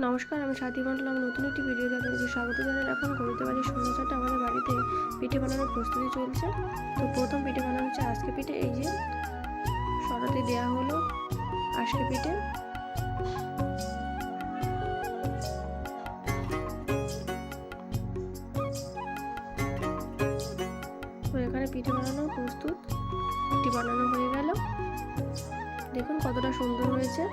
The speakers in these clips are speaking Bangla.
নমস্কার, আমি স্বাতী মণ্ডল। আমার নতুন একটি ভিডিওতে আপনাদের স্বাগত জানাই। এখন ঘড়িতে বাজে সন্ধ্যা 4টা। আমাদের বাড়িতে পিঠে বানানোর প্রস্তুতি চলছে। তো প্রথম পিঠে বানানো হচ্ছে আজকে পিঠে। এই যে সরাতে দেওয়া হলো আজকে পিঠে। তো এখানে পিঠে বানানো প্রস্তুত, পিঠে বানানো হয়ে গেল। দেখুন কতটা সুন্দর হয়েছে।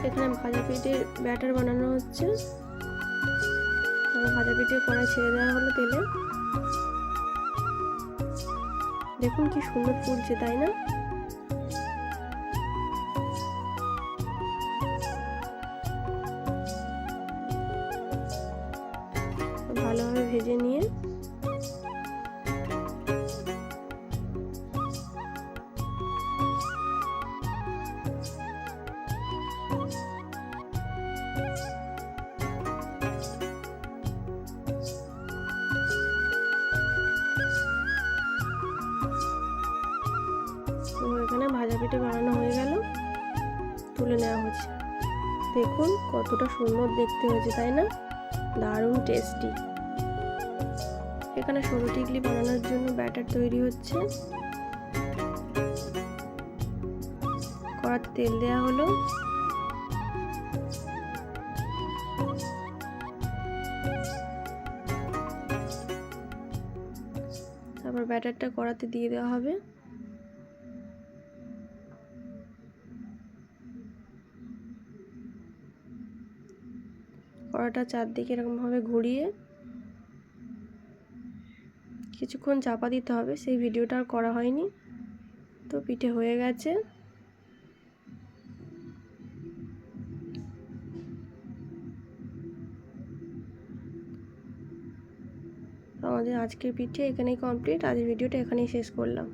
এখানে ভাজা পিঠের ব্যাটার বানানো হচ্ছে। ভাজা পিঠে কড়াই ছেড়ে দেওয়া হলো তেলে। দেখুন কি সুন্দর ফুলছে, তাই না? ভালোভাবে ভেজে নিয়ে এখানে ভাজা পিঠে বানানো হয়ে গেল, তুলে নেওয়া হচ্ছে। দেখুন কতটা সুন্দর দেখতে হয়েছে, তাই না? দারুণ টেস্টি। এখানে সরু টিকলি বানানোর জন্য ব্যাটার তৈরি হচ্ছে। কড়াতে তেল দেওয়া হলো। তারপর ব্যাটারটা কড়াতে দিয়ে দেওয়া হবে। কড়াটা চারদিকে এরকমভাবে ঘুরিয়ে কিছুক্ষণ চাপা দিতে হবে। সেই ভিডিওটা আর করা হয়নি। তো পিঠে হয়ে গেছে। আমাদের আজকের পিঠে এখানেই কমপ্লিট। আজকের ভিডিওটা এখানেই শেষ করলাম।